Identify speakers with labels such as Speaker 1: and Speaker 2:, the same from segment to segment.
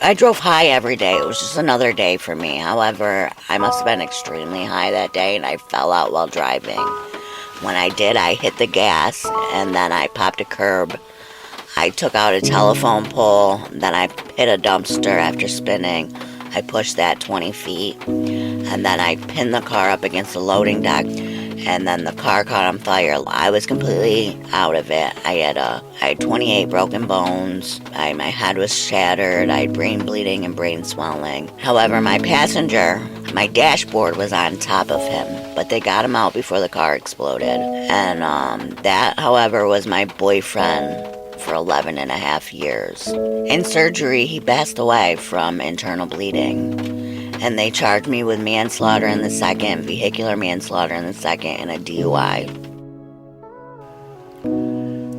Speaker 1: I drove high every day. It was just another day for me. However, I must have been extremely high that day and I fell out while driving. When I did, I hit the gas and then I popped a curb. I took out a telephone pole, then I hit a dumpster after spinning. I pushed that 20 feet, and then I pinned the car up against the loading dock, and then the car caught on fire. I was completely out of it. I had 28 broken bones. My head was shattered. I had brain bleeding and brain swelling. However, my passenger, my dashboard was on top of him, but they got him out before the car exploded. And that, however, was my boyfriend for 11 and a half years. In surgery, he passed away from internal bleeding. And they charged me with manslaughter in the second, vehicular manslaughter in the second, and a DUI.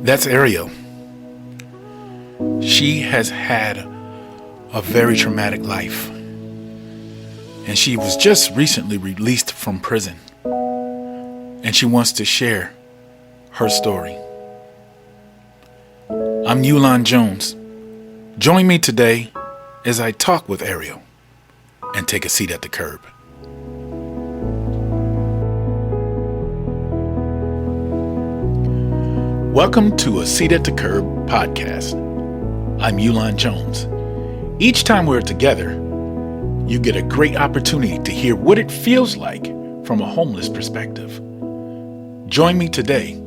Speaker 2: That's Ariel. She has had a very traumatic life. And she was just recently released from prison. And she wants to share her story. I'm Yulon Jones. Join me today as I talk with Ariel and take a seat at the curb. Welcome to a Seat at the Curb podcast. I'm Yulon Jones. Each time we're together, you get a great opportunity to hear what it feels like from a homeless perspective. Join me today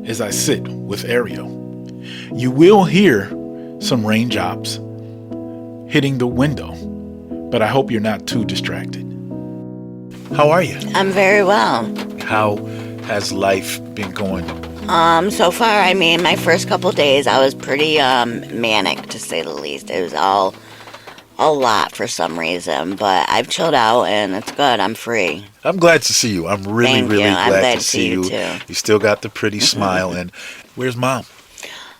Speaker 2: as I sit with Ariel. You will hear some raindrops hitting the window, but I hope you're not too distracted. How are you?
Speaker 1: I'm very well.
Speaker 2: How has life been going?
Speaker 1: So far, my first couple days, I was pretty manic, to say the least. It was all a lot for some reason, but I've chilled out and it's good. I'm free.
Speaker 2: I'm glad to see you. I'm really glad to see you.
Speaker 1: Too.
Speaker 2: You still got the pretty smile. And where's Mom?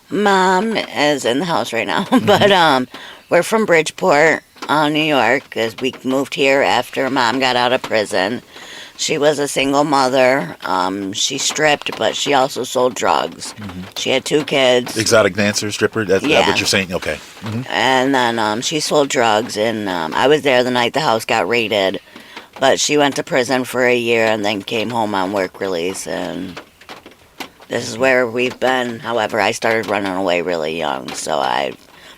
Speaker 1: Mom is in the house right now, but we're from Bridgeport, New York, because we moved here after Mom got out of prison. She was a single mother. She stripped, but she also sold drugs. Mm-hmm. She had 2 kids.
Speaker 2: Exotic dancer, stripper? That's what you're saying? Okay. Mm-hmm.
Speaker 1: And then she sold drugs, and I was there the night the house got raided. But she went to prison for a year and then came home on work release, and this is where we've been. However, I started running away really young,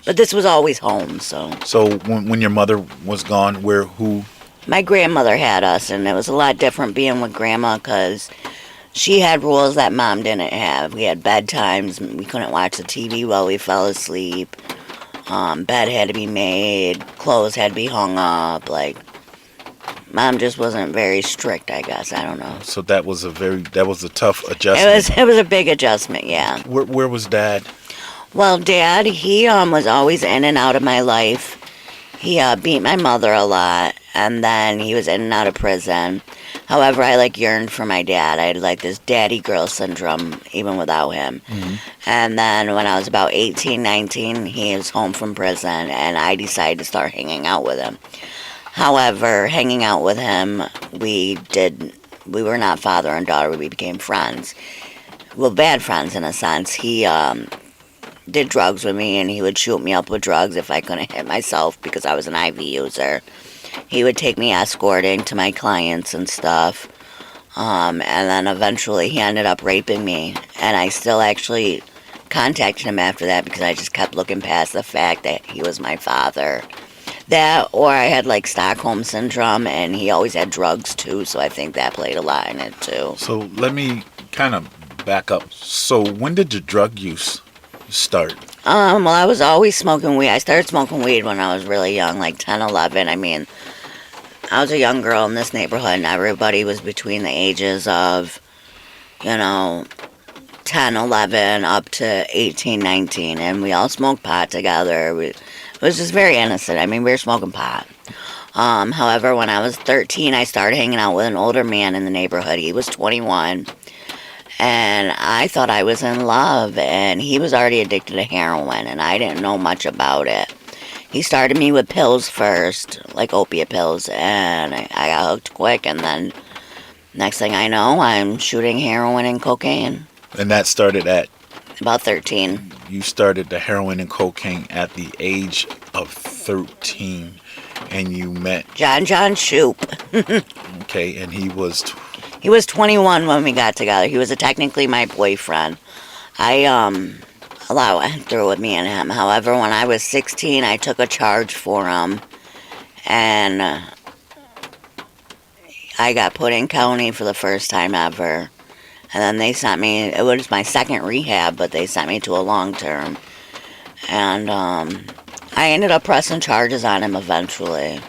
Speaker 1: but this was always home, so.
Speaker 2: So when your mother was gone, who?
Speaker 1: My grandmother had us, and it was a lot different being with Grandma because she had rules that Mom didn't have. We had bedtimes. We couldn't watch the TV while we fell asleep. Bed had to be made. Clothes had to be hung up. Mom just wasn't very strict, I guess. I don't know.
Speaker 2: So that was a tough adjustment.
Speaker 1: It was a big adjustment, yeah.
Speaker 2: Where was Dad?
Speaker 1: Well, Dad, he was always in and out of my life. He beat my mother a lot, and then he was in and out of prison. However, I yearned for my dad. I had this daddy girl syndrome even without him. Mm-hmm. And then when I was about 18, 19, he was home from prison, and I decided to start hanging out with him. However, hanging out with him, we were not father and daughter. We became friends. Well, bad friends in a sense. He did drugs with me, and he would shoot me up with drugs if I couldn't hit myself because I was an IV user. He would take me escorting to my clients and stuff. And then eventually he ended up raping me. And I still actually contacted him after that because I just kept looking past the fact that he was my father. That, or I had Stockholm syndrome, and he always had drugs too, so I think that played a lot in it too.
Speaker 2: So let me kind of back up. So when did your drug use start?
Speaker 1: Well, I was always smoking weed. I started smoking weed when I was really young, 10, 11. I was a young girl in this neighborhood, and everybody was between the ages of, 10, 11, up to 18, 19, and we all smoked pot together. It was just very innocent. We were smoking pot. However, when I was 13, I started hanging out with an older man in the neighborhood. He was 21. And I thought I was in love, and he was already addicted to heroin, and I didn't know much about it. He started me with pills first, opiate pills, and I got hooked quick, and then next thing I know, I'm shooting heroin and cocaine.
Speaker 2: And that started at?
Speaker 1: About 13.
Speaker 2: You started the heroin and cocaine at the age of 13, and you met.
Speaker 1: John Shoop.
Speaker 2: Okay, and he was.
Speaker 1: He was 21 when we got together. He was technically my boyfriend. A lot went through with me and him. However, when I was 16, I took a charge for him, and I got put in county for the first time ever. And then they sent me, it was my second rehab, but they sent me to a long term. And I ended up pressing charges on him eventually.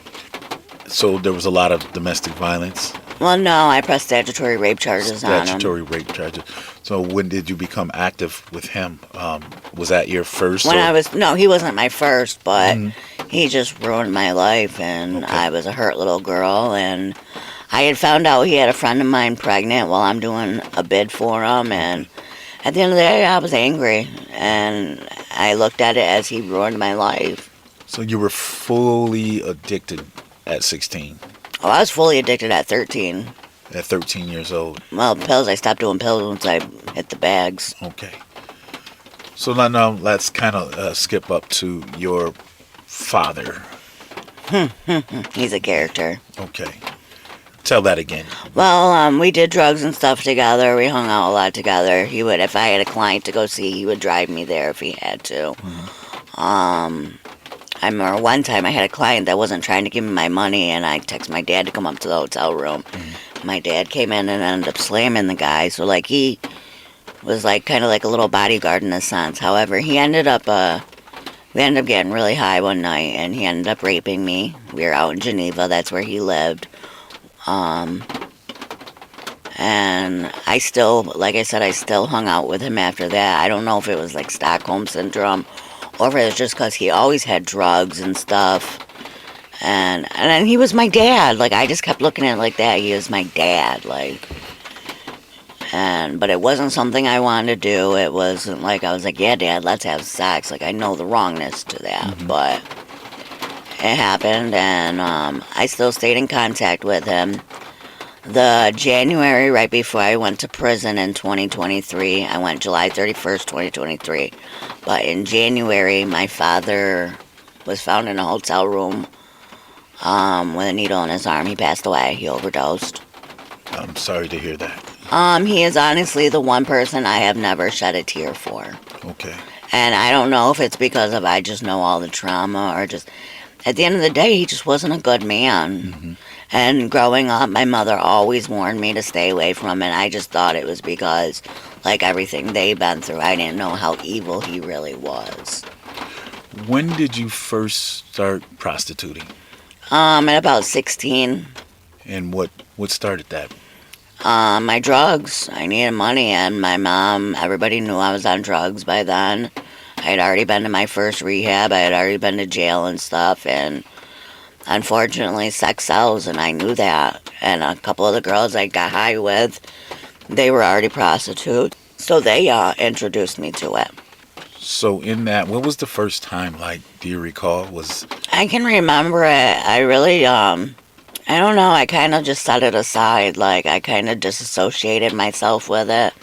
Speaker 2: So there was a lot of domestic violence?
Speaker 1: Well, no, I pressed statutory rape charges on him.
Speaker 2: Statutory rape charges. So when did you become active with him? Was that your first?
Speaker 1: No, he wasn't my first, but he just ruined my life, and
Speaker 2: Okay.
Speaker 1: I was a hurt little girl, and I had found out he had a friend of mine pregnant while I'm doing a bid for him, and at the end of the day, I was angry, and I looked at it as he ruined my life.
Speaker 2: So you were fully addicted at 16?
Speaker 1: Oh, I was fully addicted at 13.
Speaker 2: At 13 years old?
Speaker 1: Well, pills, I stopped doing pills once I hit the bags.
Speaker 2: Okay. So now let's kind of skip up to your father.
Speaker 1: He's a character.
Speaker 2: Okay. Tell that again.
Speaker 1: Well, we did drugs and stuff together. We hung out a lot together. He would, if I had a client to go see, he would drive me there if he had to. I remember one time I had a client that wasn't trying to give me my money, and I texted my dad to come up to the hotel room. My dad came in and ended up slamming the guy. So, like, he was, like, kind of like a little bodyguard in a sense. However, we ended up getting really high one night, and he ended up raping me. We were out in Geneva. That's where he lived. And I still, like I said, I still hung out with him after that. I don't know if it was like Stockholm Syndrome or if it was just because he always had drugs and stuff. And then he was my dad. Like, I just kept looking at it like that. He was my dad, like. But it wasn't something I wanted to do. It wasn't like, I was like, yeah, Dad, let's have sex. Like, I know the wrongness to that. But it happened, and I still stayed in contact with him. The January right before I went to prison in 2023, I went July 31st, 2023. But in January, my father was found in a hotel room with a needle in his arm. He passed away. He overdosed.
Speaker 2: I'm sorry to hear that.
Speaker 1: He is honestly the one person I have never shed a tear for.
Speaker 2: Okay.
Speaker 1: And I don't know if it's because of I just know all the trauma or just... At the end of the day, he just wasn't a good man. And growing up, my mother always warned me to stay away from him, and I just thought it was because, like everything they've been through, I didn't know how evil he really was.
Speaker 2: When did you first start prostituting?
Speaker 1: At about 16.
Speaker 2: And what started that?
Speaker 1: My drugs. I needed money, and my mom, everybody knew I was on drugs by then. I had already been to my first rehab. I had already been to jail and stuff, and unfortunately, sex sells, and I knew that. And a couple of the girls I got high with, they were already prostitutes, so they introduced me to it.
Speaker 2: So in that, what was the first time, like, do you recall?
Speaker 1: I can remember it. I really, I don't know, I kind of just set it aside. Like, I kind of disassociated myself with it.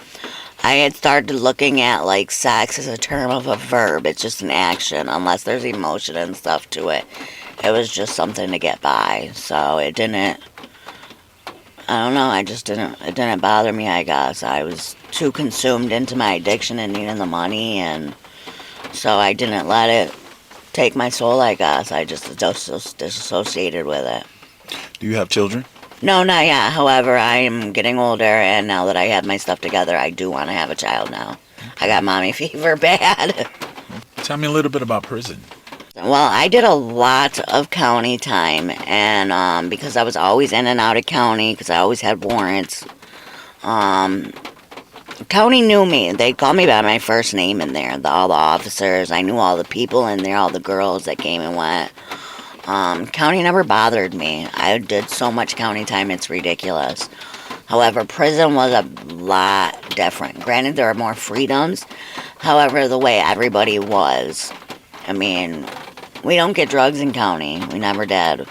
Speaker 1: I had started looking at, like, sex as a term of a verb. It's just an action, unless there's emotion and stuff to it. It was just something to get by. So it didn't, I don't know, it didn't bother me, I guess. I was too consumed into my addiction and needing the money, and so I didn't let it take my soul, I guess. I just disassociated with it.
Speaker 2: Do you have children?
Speaker 1: No, not yet. However, I am getting older, and now that I have my stuff together, I do want to have a child now. I got mommy fever bad.
Speaker 2: Tell me a little bit about prison.
Speaker 1: Well, I did a lot of county time, and because I was always in and out of county, because I always had warrants, county knew me. They called me by my first name in there, all the officers. I knew all the people in there, all the girls that came and went. County never bothered me. I did so much county time, it's ridiculous. However, prison was a lot different. Granted, there are more freedoms. However, the way everybody was, I mean, we don't get drugs in county. We never did.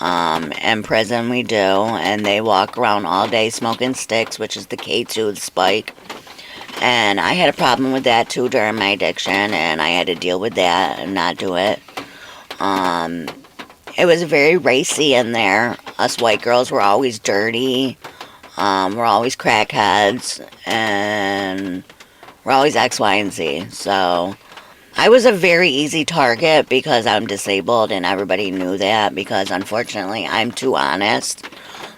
Speaker 1: In prison, we do. And they walk around all day smoking sticks, which is the K2, the spike. And I had a problem with that, too, during my addiction. And I had to deal with that and not do it. It was very racy in there. Us white girls were always dirty. We're always crackheads. And we're always X, Y, and Z. So I was a very easy target because I'm disabled, and everybody knew that because, unfortunately, I'm too honest.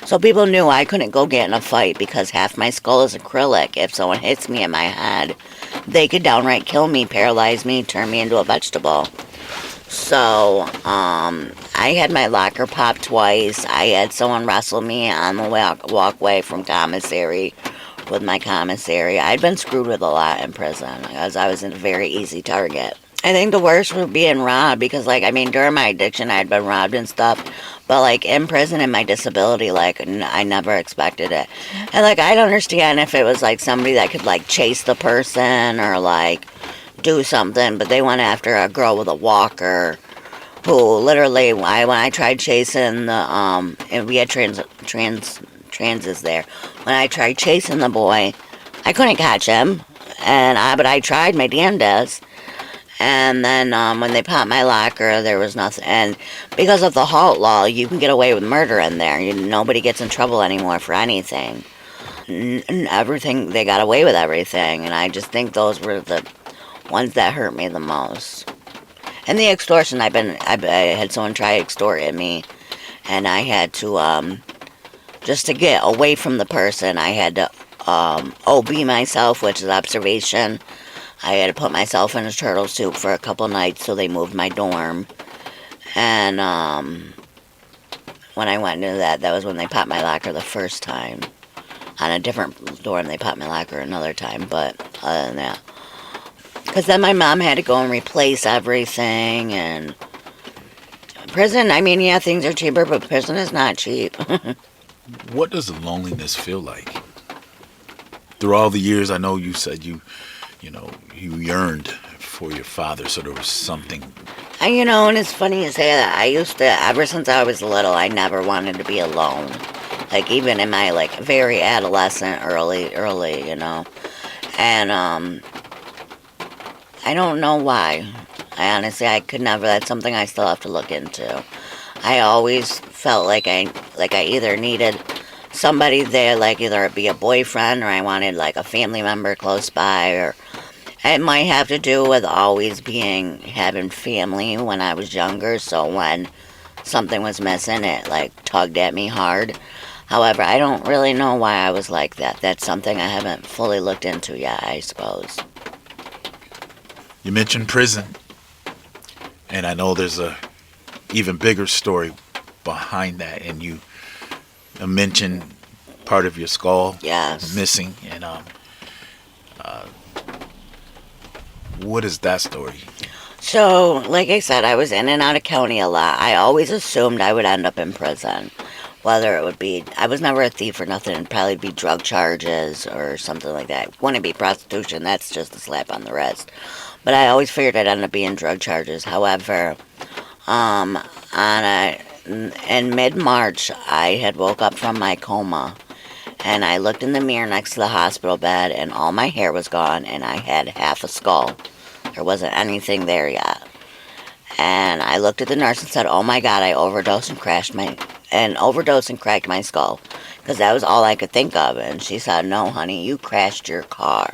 Speaker 1: So people knew I couldn't go get in a fight because half my skull is acrylic. If someone hits me in my head, they could downright kill me, paralyze me, turn me into a vegetable. So, I had my locker popped twice. I had someone wrestle me on the walkway from commissary with my commissary. I'd been screwed with a lot in prison because I was a very easy target. I think the worst was being robbed because, during my addiction, I'd been robbed and stuff. But, in prison and my disability, I never expected it. And, I'd understand if it was, somebody that could, chase the person or, do something. But they went after a girl with a walker who literally, when I tried chasing the, and we had transits there. When I tried chasing the boy, I couldn't catch him. But I tried my damnedest. And then when they popped my locker, there was nothing. And because of the halt law, you can get away with murder in there. Nobody gets in trouble anymore for anything. Everything, they got away with everything. And I just think those were the ones that hurt me the most. And the extortion, I had someone try extorting me. And I had to, just to get away from the person, I had to OB myself, which is observation. I had to put myself in a turtle soup for a couple nights so they moved my dorm. And when I went into that was when they popped my locker the first time. On a different dorm, they popped my locker another time, but other than that. Because then my mom had to go and replace everything, and prison, things are cheaper, but prison is not cheap.
Speaker 2: What does the loneliness feel like? Through all the years, I know you said you yearned for your father, so there was something.
Speaker 1: And it's funny you say that. I used to, ever since I was little, I never wanted to be alone. Even in my, very adolescent, early, And, I don't know why. I could never, that's something I still have to look into. I always felt like I either needed somebody there, either it be a boyfriend or I wanted, a family member close by, or it might have to do with always having family when I was younger, so when something was missing, it, tugged at me hard. However, I don't really know why I was like that. That's something I haven't fully looked into yet, I suppose.
Speaker 2: You mentioned prison, and I know there's a even bigger story behind that, and you mentioned part of your skull missing, and what is that story?
Speaker 1: So, like I said, I was in and out of county a lot. I always assumed I would end up in prison. Whether it would be, I was never a thief or nothing. It'd probably be drug charges or something like that. Wouldn't be prostitution, that's just a slap on the wrist. But I always figured I'd end up being drug charges. However, in mid-March, I had woke up from my coma. And I looked in the mirror next to the hospital bed, and all my hair was gone, and I had half a skull. There wasn't anything there yet. And I looked at the nurse and said, "Oh my God, I overdosed and cracked my skull," because that was all I could think of. And she said, "No, honey, you crashed your car."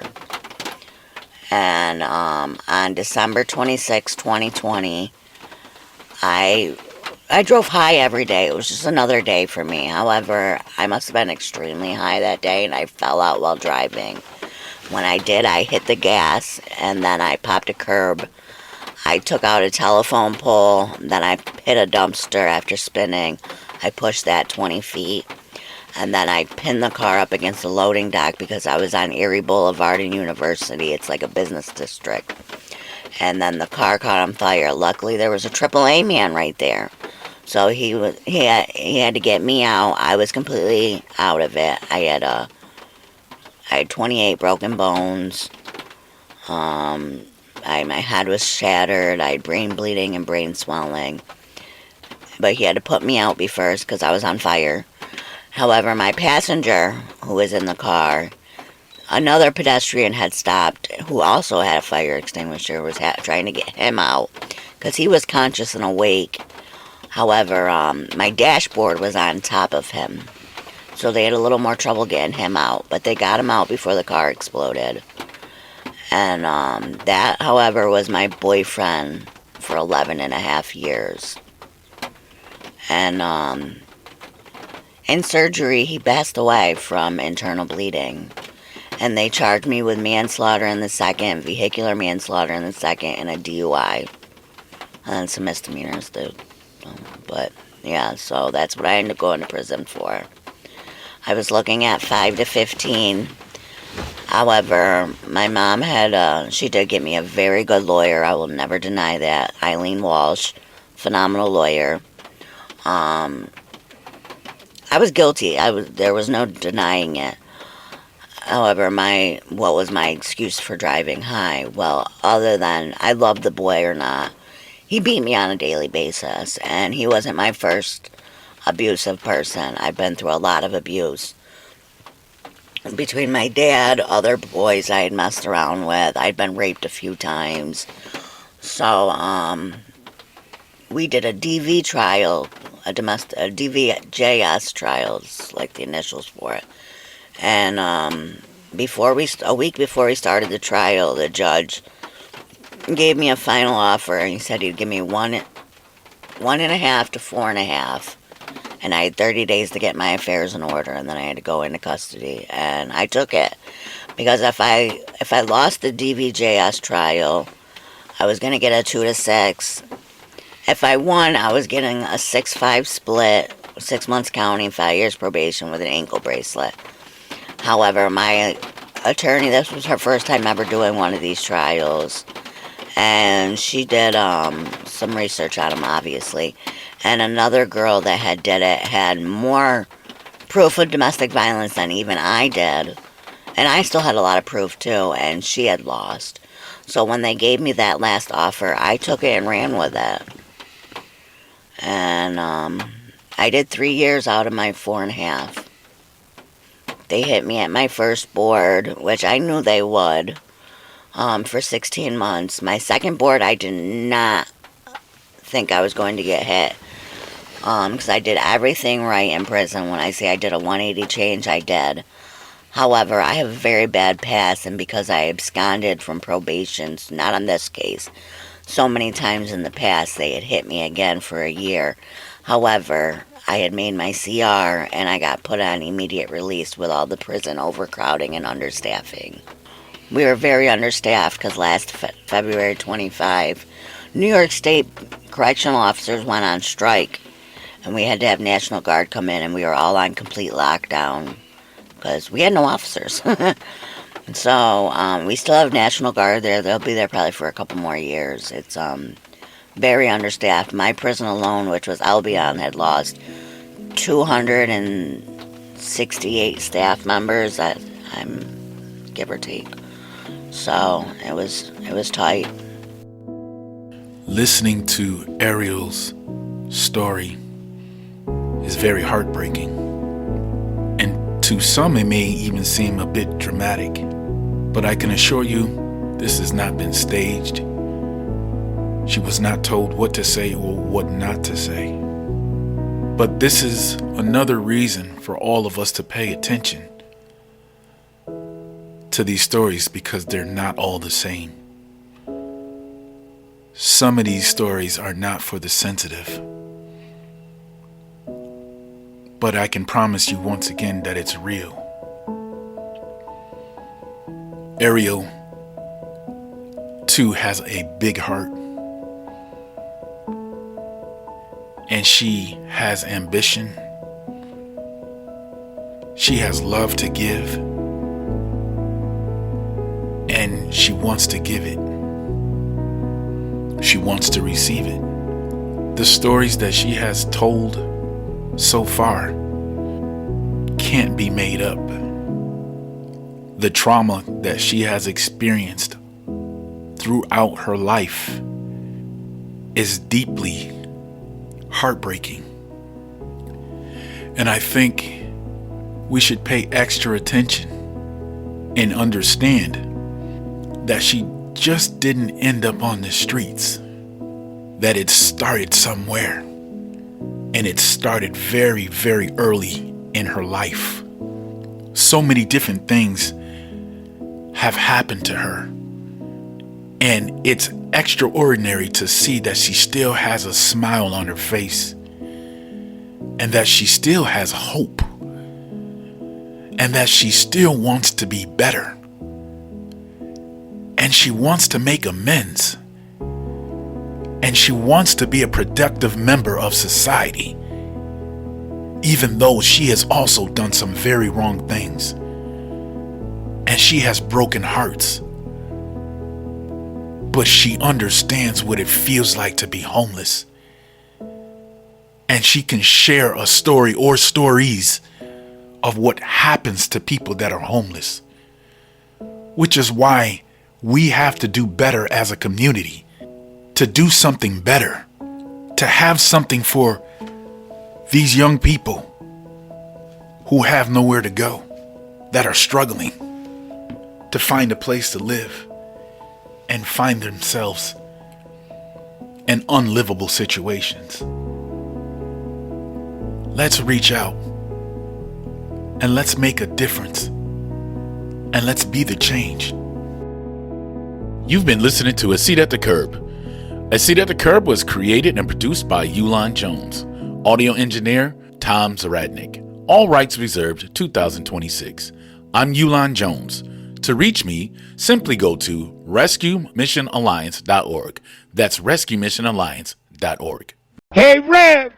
Speaker 1: And on December 26, 2020, I drove high every day. It was just another day for me. However, I must have been extremely high that day, and I fell out while driving. When I did, I hit the gas, and then I popped a curb. I took out a telephone pole, then I hit a dumpster after spinning. I pushed that 20 feet, and then I pinned the car up against the loading dock because I was on Erie Boulevard and University. It's like a business district. And then the car caught on fire. Luckily, there was a AAA man right there. So he had to get me out. I was completely out of it. I had 28 broken bones. My head was shattered. I had brain bleeding and brain swelling. But he had to put me out first because I was on fire. However, my passenger, who was in the car, another pedestrian had stopped, who also had a fire extinguisher, was trying to get him out because he was conscious and awake. However, my dashboard was on top of him, so they had a little more trouble getting him out, but they got him out before the car exploded. And that, however, was my boyfriend for 11 and a half years. And in surgery, he passed away from internal bleeding. And they charged me with manslaughter in the second, vehicular manslaughter in the second, and a DUI. And some misdemeanors, dude. But, yeah, so that's what I ended up going to prison for. I was looking at 5 to 15. However, my mom she did get me a very good lawyer. I will never deny that. Eileen Walsh, phenomenal lawyer. I was guilty. There was no denying it. However, what was my excuse for driving high? Well, other than I loved the boy or not, he beat me on a daily basis, and he wasn't my first abusive person. I've been through a lot of abuse. Between my dad, other boys I had messed around with, I'd been raped a few times. So, we did a DV trial, a DVJS trials, like the initials for it. And a week before we started the trial, the judge gave me a final offer, and he said he'd give me 1.5 to 4.5. And I had 30 days to get my affairs in order, and then I had to go into custody. And I took it, because if I lost the DVJS trial, I was going to get a 2 to 6. If I won, I was getting a 6-5 split, 6 months counting, 5 years probation with an ankle bracelet. However, my attorney, this was her first time ever doing one of these trials, and she did some research on him, obviously. And another girl that did it had more proof of domestic violence than even I did. And I still had a lot of proof too, and she had lost. So when they gave me that last offer, I took it and ran with it. And I did 3 years out of my 4.5. They hit me at my first board, which I knew they would, for 16 months. My second board, I did not think I was going to get hit. Because I did everything right in prison. When I say I did a 180 change, I did. However, I have a very bad past, and because I absconded from probation, not on this case, so many times in the past, they had hit me again for a year. However, I had made my CR, and I got put on immediate release with all the prison overcrowding and understaffing. We were very understaffed because last February 25, New York State correctional officers went on strike, and we had to have National Guard come in, and we were all on complete lockdown because we had no officers. So we still have National Guard there. They'll be there probably for a couple more years. It's very understaffed. My prison alone, which was Albion, had lost 268 staff members. I'm give or take. So it was tight.
Speaker 2: Listening to Ariel's story is very heartbreaking. And to some, it may even seem a bit dramatic. But I can assure you, this has not been staged. She was not told what to say or what not to say. But this is another reason for all of us to pay attention to these stories, because they're not all the same. Some of these stories are not for the sensitive. But I can promise you once again that it's real. Ariel, too, has a big heart. And she has ambition. She has love to give. And she wants to give it. She wants to receive it. The stories that she has told so far can't be made up. The trauma that she has experienced throughout her life is deeply heartbreaking. And I think we should pay extra attention and understand that she just didn't end up on the streets. that it started somewhere. And it started very, very early in her life. So many different things have happened to her. And it's extraordinary to see that she still has a smile on her face. And that she still has hope. And that she still wants to be better. And she wants to make amends. And she wants to be a productive member of society, even though she has also done some very wrong things. And she has broken hearts. But she understands what it feels like to be homeless. And she can share a story or stories of what happens to people that are homeless. Which is why we have to do better as a community. To do something better, to have something for these young people who have nowhere to go, that are struggling to find a place to live and find themselves in unlivable situations. Let's reach out and let's make a difference and let's be the change.
Speaker 3: You've been listening to A Seat at the Curb. A Seat at the Curb was created and produced by Ulan Jones. Audio engineer, Tom Zaradnik. All rights reserved, 2026. I'm Ulan Jones. To reach me, simply go to rescuemissionalliance.org. That's rescuemissionalliance.org.
Speaker 4: Hey, Rev!